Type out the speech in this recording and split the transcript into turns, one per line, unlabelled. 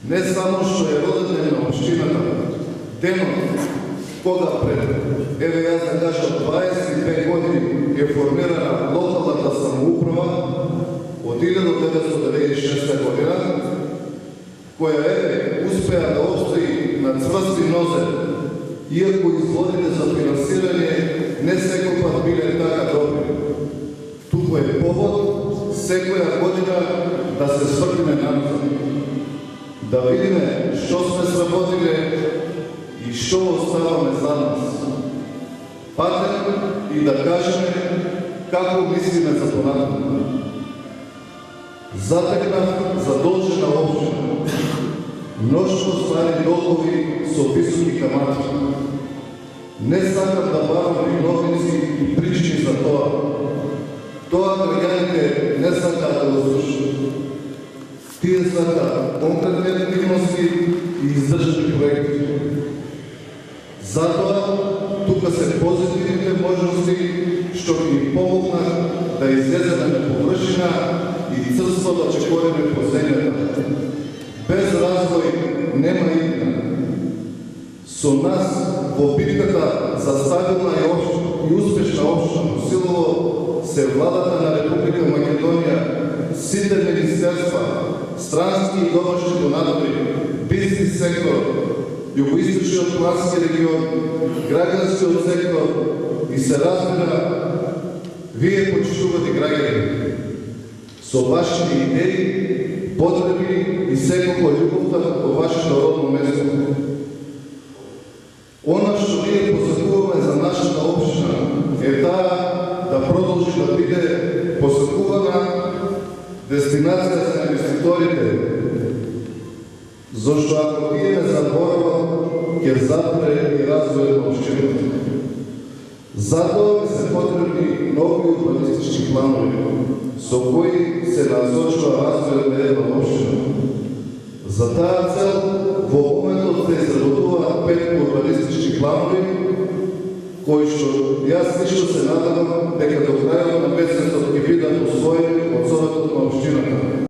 Не само што е роден на општината, денот кога пред, еве јас да кажам, 22 години е формирана локалната самоуправа од 1996 година, која успеа да обстои на цврсти нозе, иако изворите за финансирање не секојпат биле така добри. Туку е повод секоја година да се свртиме назад, да видиме што сме сработиле и што оставаме за нас. Патем и да кажеме како мислиме за понатаму. Затекнав задолжена општина, мноштво стари долгови со високи камати. Не сакам да барам виновници и причини за тоа. Тоа граѓаните не сакаат да го слушнат. Тие сакаат конкретни активности и издржани проекти. Затоа, тука се позитивните можности што ги помогнат да излеземе на површина и црство да чекориме по земјата. Без развој нема идна. Со нас во битката за стабилна и успешна општина во Силово се владата на Република Македонија, сите министерства, странски и домашни донатори, бизнес сектор, југоисточниот плански регион, граѓанскиот сектор и се разбира, вие почитувате граѓани. Со вашите идеи, потреби и секако љубовта во вашето родно место. Она што ние посакуваме за нашата општина е таа да продолжи да биде посакувана дестинација за инвеститорите, зашто ако тие не заборават, ќе запре и развојот на општината. Затоа ми се потребни нови урбанистички планови, со кои се насочува развојот на една општина. За таа цел, во моментот се изработуваат 5 урбанистички планови, кои што јас лично се надевам дека до крајот на месецот ќе бидат усвоени од Советот на општината.